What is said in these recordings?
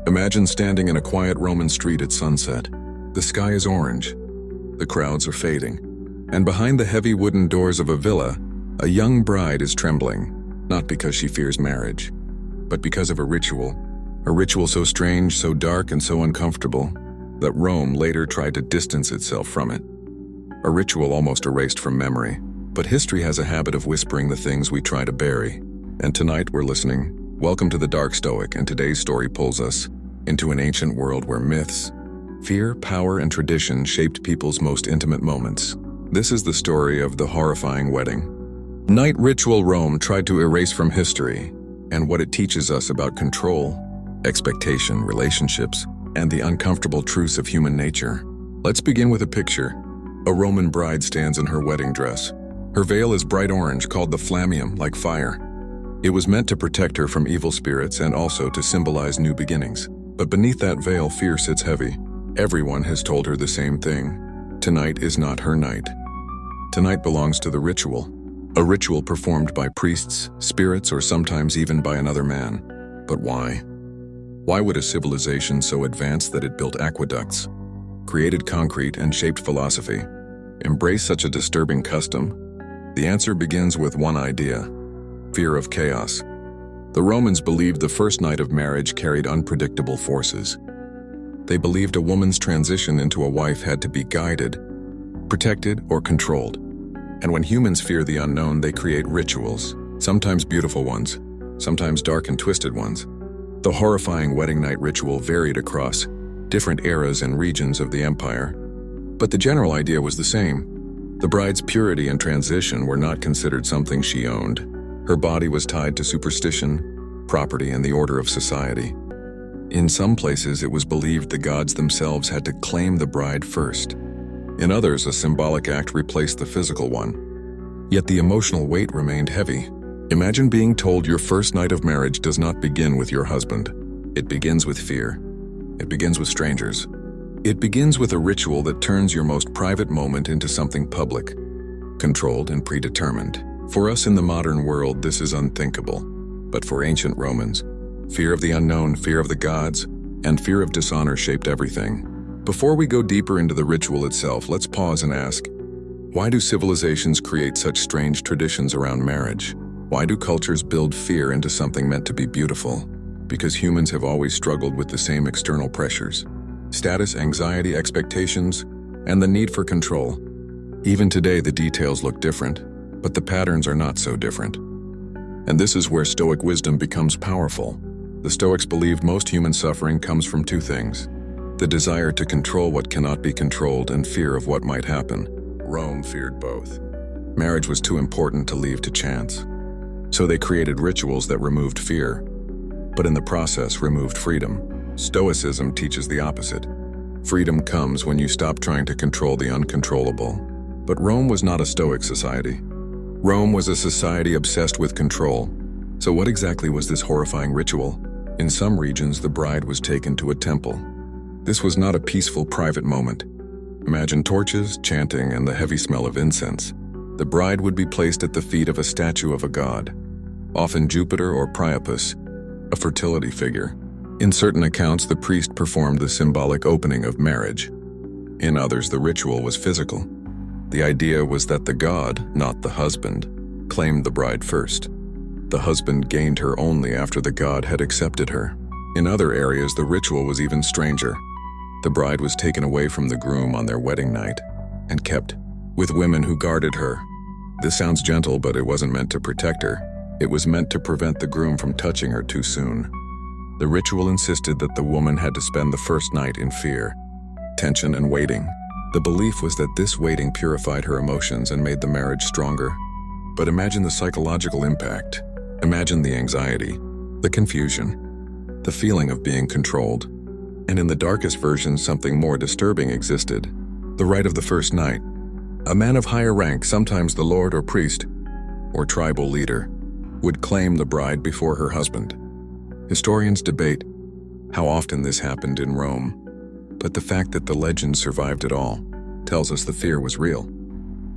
Imagine standing in a quiet Roman street at sunset. The sky is orange, the crowds are fading, and behind the heavy wooden doors of a villa, a young bride is trembling, not because she fears marriage, but because of a ritual so strange, so dark, and so uncomfortable that Rome later tried to distance itself from it. A ritual almost erased from memory, but history has a habit of whispering the things we try to bury. And tonight we're listening. Welcome to the Dark Stoic, and today's story pulls us into an ancient world where myths, fear, power, and tradition shaped people's most intimate moments. This is the story of the horrifying wedding. Night ritual Rome tried to erase from history, and what it teaches us about control, expectation, relationships, and the uncomfortable truths of human nature. Let's begin with a picture. A Roman bride stands in her wedding dress. Her veil is bright orange, called the flammeum, like fire. It was meant to protect her from evil spirits and also to symbolize new beginnings. But beneath that veil, fear sits heavy. Everyone has told her the same thing. Tonight is not her night. Tonight belongs to the ritual. A ritual performed by priests, spirits, or sometimes even by another man. But why? Why would a civilization so advanced that it built aqueducts, created concrete, and shaped philosophy embrace such a disturbing custom? The answer begins with one idea: fear of chaos. The Romans believed the first night of marriage carried unpredictable forces. They believed a woman's transition into a wife had to be guided, protected, or controlled. And when humans fear the unknown, they create rituals, sometimes beautiful ones, sometimes dark and twisted ones. The horrifying wedding night ritual varied across different eras and regions of the empire, but the general idea was the same. The bride's purity and transition were not considered something she owned. Her body was tied to superstition, property, and the order of society. In some places, it was believed the gods themselves had to claim the bride first. In others, a symbolic act replaced the physical one. Yet the emotional weight remained heavy. Imagine being told your first night of marriage does not begin with your husband. It begins with fear. It begins with strangers. It begins with a ritual that turns your most private moment into something public, controlled and predetermined. For us in the modern world, this is unthinkable. But for ancient Romans, fear of the unknown, fear of the gods, and fear of dishonor shaped everything. Before we go deeper into the ritual itself, let's pause and ask, why do civilizations create such strange traditions around marriage? Why do cultures build fear into something meant to be beautiful? Because humans have always struggled with the same external pressures: status, anxiety, expectations, and the need for control. Even today, the details look different, but the patterns are not so different. And this is where Stoic wisdom becomes powerful. The Stoics believed most human suffering comes from two things: the desire to control what cannot be controlled and fear of what might happen. Rome feared both. Marriage was too important to leave to chance. So they created rituals that removed fear, but in the process removed freedom. Stoicism teaches the opposite. Freedom comes when you stop trying to control the uncontrollable. But Rome was not a Stoic society. Rome was a society obsessed with control. So what exactly was this horrifying ritual? In some regions, the bride was taken to a temple. This was not a peaceful, private moment. Imagine torches, chanting, and the heavy smell of incense. The bride would be placed at the feet of a statue of a god, often Jupiter or Priapus, a fertility figure. In certain accounts, the priest performed the symbolic opening of marriage. In others, the ritual was physical. The idea was that the god, not the husband, claimed the bride first. The husband gained her only after the god had accepted her. In other areas, the ritual was even stranger. The bride was taken away from the groom on their wedding night and kept with women who guarded her. This sounds gentle, but it wasn't meant to protect her. It was meant to prevent the groom from touching her too soon. The ritual insisted that the woman had to spend the first night in fear, tension, and waiting. The belief was that this waiting purified her emotions and made the marriage stronger. But imagine the psychological impact. Imagine the anxiety, the confusion, the feeling of being controlled. And in the darkest version, something more disturbing existed: the rite of the first night. A man of higher rank, sometimes the lord or priest, or tribal leader, would claim the bride before her husband. Historians debate how often this happened in Rome, but the fact that the legend survived it all tells us the fear was real.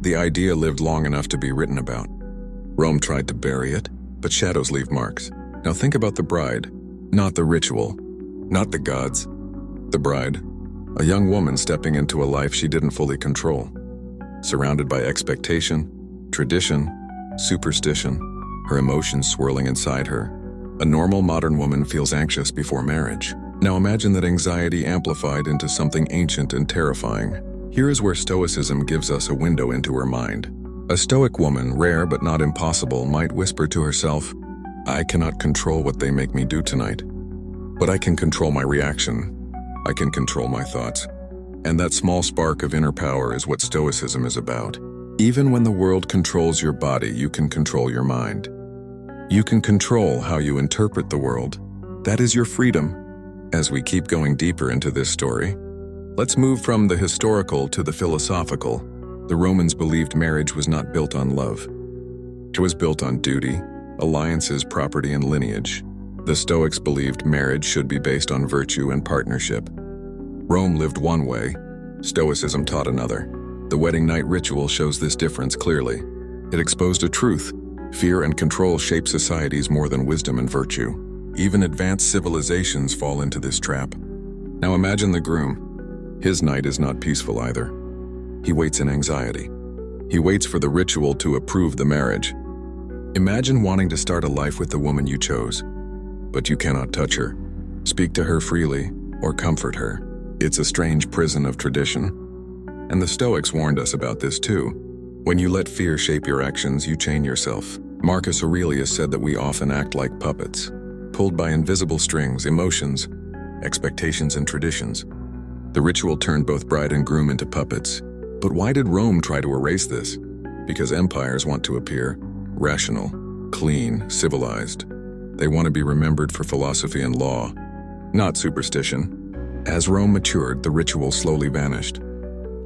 The idea lived long enough to be written about. Rome tried to bury it, but shadows leave marks. Now think about the bride, not the ritual. Not the gods. The bride, a young woman stepping into a life she didn't fully control, surrounded by expectation, tradition, superstition, her emotions swirling inside her. A normal modern woman feels anxious before marriage. Now imagine that anxiety amplified into something ancient and terrifying. Here is where Stoicism gives us a window into her mind. A Stoic woman, rare but not impossible, might whisper to herself, "I cannot control what they make me do tonight, but I can control my reaction. I can control my thoughts." And that small spark of inner power is what Stoicism is about. Even when the world controls your body, you can control your mind. You can control how you interpret the world. That is your freedom. As we keep going deeper into this story, let's move from the historical to the philosophical. The Romans believed marriage was not built on love. It was built on duty, alliances, property, and lineage. The Stoics believed marriage should be based on virtue and partnership. Rome lived one way, Stoicism taught another. The wedding night ritual shows this difference clearly. It exposed a truth: fear and control shape societies more than wisdom and virtue. Even advanced civilizations fall into this trap. Now imagine the groom. His night is not peaceful either. He waits in anxiety. He waits for the ritual to approve the marriage. Imagine wanting to start a life with the woman you chose, but you cannot touch her, speak to her freely, or comfort her. It's a strange prison of tradition. And the Stoics warned us about this too. When you let fear shape your actions, you chain yourself. Marcus Aurelius said that we often act like puppets, pulled by invisible strings, emotions, expectations, and traditions. The ritual turned both bride and groom into puppets. But why did Rome try to erase this? Because empires want to appear rational, clean, civilized. They want to be remembered for philosophy and law, not superstition. As Rome matured, the ritual slowly vanished.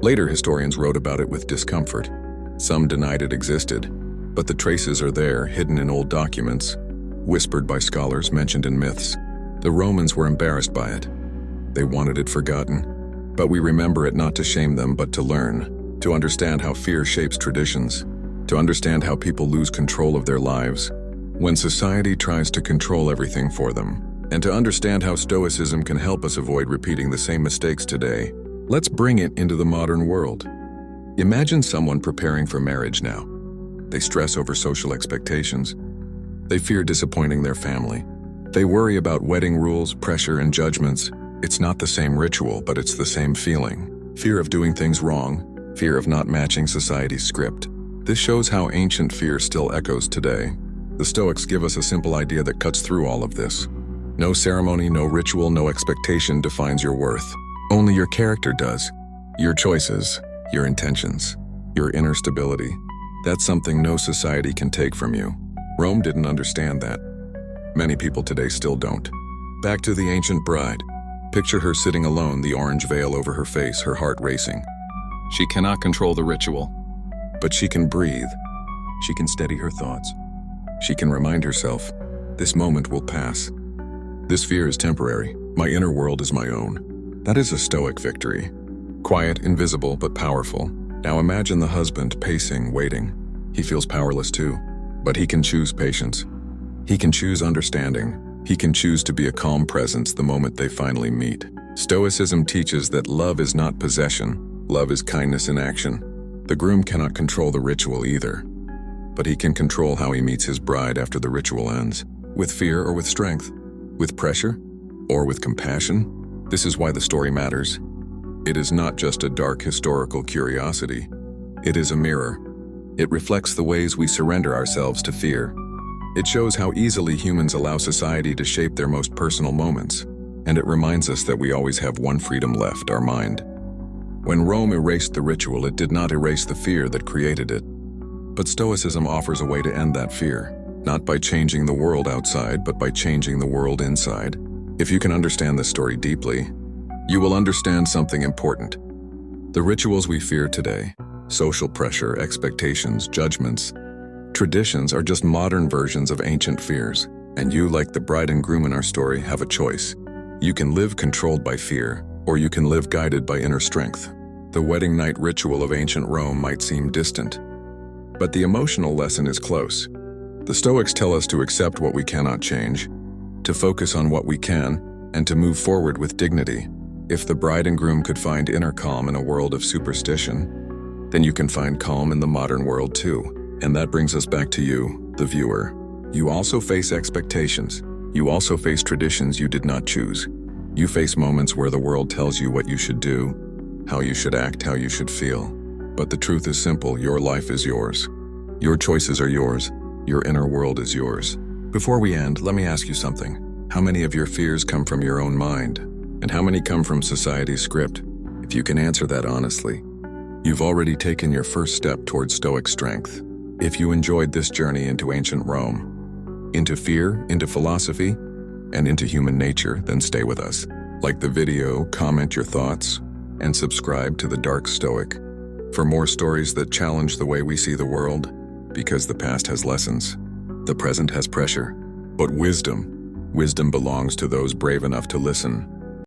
Later historians wrote about it with discomfort. Some denied it existed, but the traces are there, hidden in old documents, whispered by scholars, mentioned in myths. The Romans were embarrassed by it. They wanted it forgotten. But we remember it not to shame them, but to learn, to understand how fear shapes traditions, to understand how people lose control of their lives when society tries to control everything for them, and to understand how Stoicism can help us avoid repeating the same mistakes today. Let's bring it into the modern world. Imagine someone preparing for marriage now. They stress over social expectations. They fear disappointing their family. They worry about wedding rules, pressure, and judgments. It's not the same ritual, but it's the same feeling. Fear of doing things wrong, fear of not matching society's script. This shows how ancient fear still echoes today. The Stoics give us a simple idea that cuts through all of this. No ceremony, no ritual, no expectation defines your worth. Only your character does. Your choices, your intentions, your inner stability. That's something no society can take from you. Rome didn't understand that. Many people today still don't. Back to the ancient bride. Picture her sitting alone, the orange veil over her face, her heart racing. She cannot control the ritual, but she can breathe. She can steady her thoughts. She can remind herself, this moment will pass. This fear is temporary. My inner world is my own. That is a Stoic victory. Quiet, invisible, but powerful. Now imagine the husband pacing, waiting. He feels powerless too, but he can choose patience. He can choose understanding. He can choose to be a calm presence the moment they finally meet. Stoicism teaches that love is not possession. Love is kindness in action. The groom cannot control the ritual either, but he can control how he meets his bride after the ritual ends. With fear or with strength? With pressure or with compassion? This is why the story matters. It is not just a dark historical curiosity. It is a mirror. It reflects the ways we surrender ourselves to fear. It shows how easily humans allow society to shape their most personal moments, and it reminds us that we always have one freedom left, our mind. When Rome erased the ritual, it did not erase the fear that created it. But Stoicism offers a way to end that fear, not by changing the world outside, but by changing the world inside. If you can understand this story deeply, you will understand something important. The rituals we fear today, social pressure, expectations, judgments, traditions are just modern versions of ancient fears, and you, like the bride and groom in our story, have a choice. You can live controlled by fear, or you can live guided by inner strength. The wedding night ritual of ancient Rome might seem distant, but the emotional lesson is close. The Stoics tell us to accept what we cannot change, to focus on what we can, and to move forward with dignity. If the bride and groom could find inner calm in a world of superstition, then you can find calm in the modern world too. And that brings us back to you, the viewer. You also face expectations. You also face traditions you did not choose. You face moments where the world tells you what you should do, how you should act, how you should feel. But the truth is simple: your life is yours. Your choices are yours. Your inner world is yours. Before we end, let me ask you something. How many of your fears come from your own mind? And how many come from society's script? If you can answer that honestly, you've already taken your first step towards Stoic strength. If you enjoyed this journey into ancient Rome, into fear, into philosophy, and into human nature, then stay with us. Like the video, comment your thoughts, and subscribe to The Dark Stoic for more stories that challenge the way we see the world, because the past has lessons, the present has pressure, but wisdom belongs to those brave enough to listen.